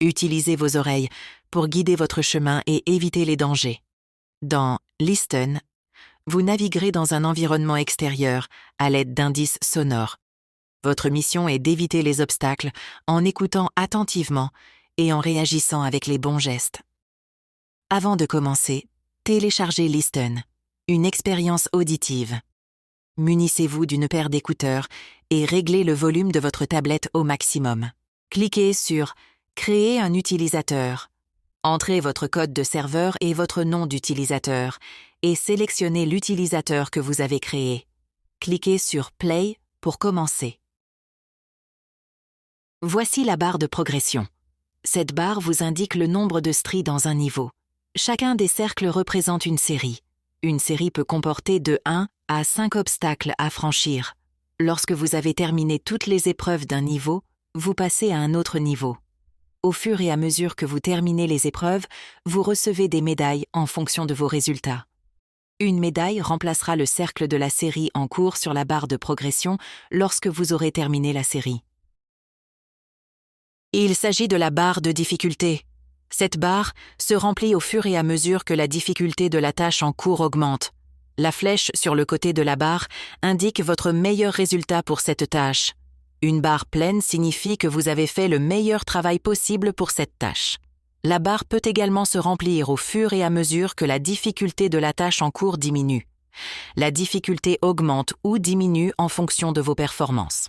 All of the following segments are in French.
Utilisez vos oreilles pour guider votre chemin et éviter les dangers. Dans Listen, vous naviguerez dans un environnement extérieur à l'aide d'indices sonores. Votre mission est d'éviter les obstacles en écoutant attentivement et en réagissant avec les bons gestes. Avant de commencer, téléchargez Listen, une expérience auditive. Munissez-vous d'une paire d'écouteurs et réglez le volume de votre tablette au maximum. Cliquez sur « Créer un utilisateur ». Entrez votre code de serveur et votre nom d'utilisateur et sélectionnez l'utilisateur que vous avez créé. Cliquez sur « Play » pour commencer. Voici la barre de progression. Cette barre vous indique le nombre de stries dans un niveau. Chacun des cercles représente une série. Une série peut comporter de 1 à 5 obstacles à franchir. Lorsque vous avez terminé toutes les épreuves d'un niveau, vous passez à un autre niveau. Au fur et à mesure que vous terminez les épreuves, vous recevez des médailles en fonction de vos résultats. Une médaille remplacera le cercle de la série en cours sur la barre de progression lorsque vous aurez terminé la série. Il s'agit de la barre de difficulté. Cette barre se remplit au fur et à mesure que la difficulté de la tâche en cours augmente. La flèche sur le côté de la barre indique votre meilleur résultat pour cette tâche. Une barre pleine signifie que vous avez fait le meilleur travail possible pour cette tâche. La barre peut également se remplir au fur et à mesure que la difficulté de la tâche en cours diminue. La difficulté augmente ou diminue en fonction de vos performances.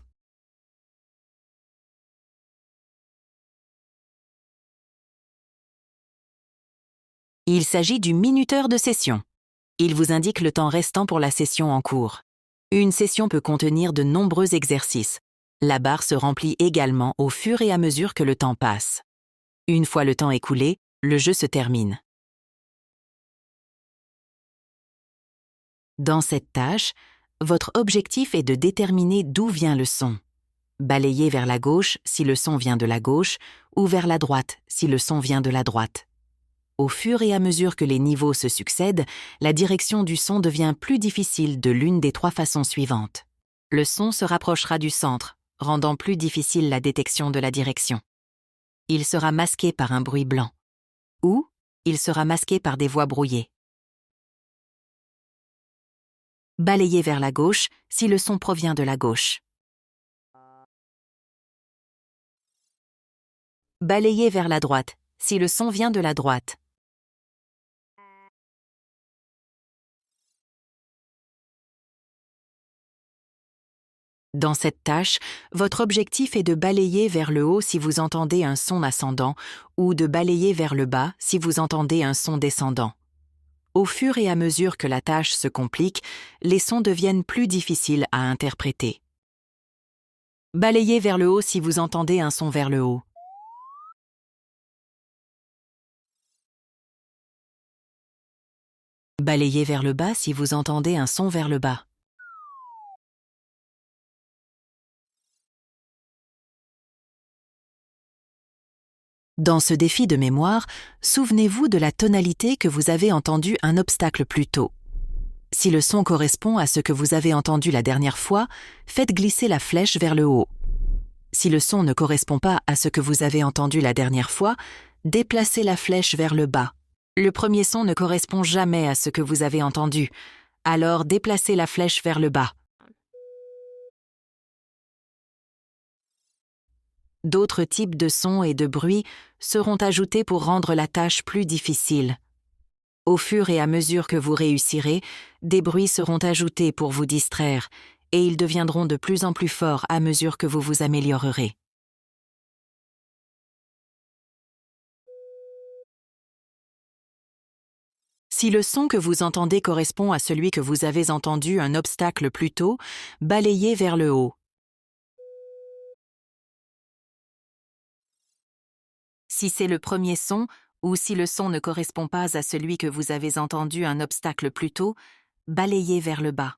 Il s'agit du minuteur de session. Il vous indique le temps restant pour la session en cours. Une session peut contenir de nombreux exercices. La barre se remplit également au fur et à mesure que le temps passe. Une fois le temps écoulé, le jeu se termine. Dans cette tâche, votre objectif est de déterminer d'où vient le son. Balayez vers la gauche si le son vient de la gauche ou vers la droite si le son vient de la droite. Au fur et à mesure que les niveaux se succèdent, la direction du son devient plus difficile de l'une des 3 façons suivantes. Le son se rapprochera du centre, rendant plus difficile la détection de la direction. Il sera masqué par un bruit blanc. Ou il sera masqué par des voix brouillées. Balayez vers la gauche si le son provient de la gauche. Balayez vers la droite si le son vient de la droite. Dans cette tâche, votre objectif est de balayer vers le haut si vous entendez un son ascendant ou de balayer vers le bas si vous entendez un son descendant. Au fur et à mesure que la tâche se complique, les sons deviennent plus difficiles à interpréter. Balayez vers le haut si vous entendez un son vers le haut. Balayez vers le bas si vous entendez un son vers le bas. Dans ce défi de mémoire, souvenez-vous de la tonalité que vous avez entendu un obstacle plus tôt. Si le son correspond à ce que vous avez entendu la dernière fois, faites glisser la flèche vers le haut. Si le son ne correspond pas à ce que vous avez entendu la dernière fois, déplacez la flèche vers le bas. Le premier son ne correspond jamais à ce que vous avez entendu, alors déplacez la flèche vers le bas. D'autres types de sons et de bruits seront ajoutés pour rendre la tâche plus difficile. Au fur et à mesure que vous réussirez, des bruits seront ajoutés pour vous distraire, et ils deviendront de plus en plus forts à mesure que vous vous améliorerez. Si le son que vous entendez correspond à celui que vous avez entendu un obstacle plus tôt, balayez vers le haut. Si c'est le premier son, ou si le son ne correspond pas à celui que vous avez entendu un obstacle plus tôt, balayez vers le bas.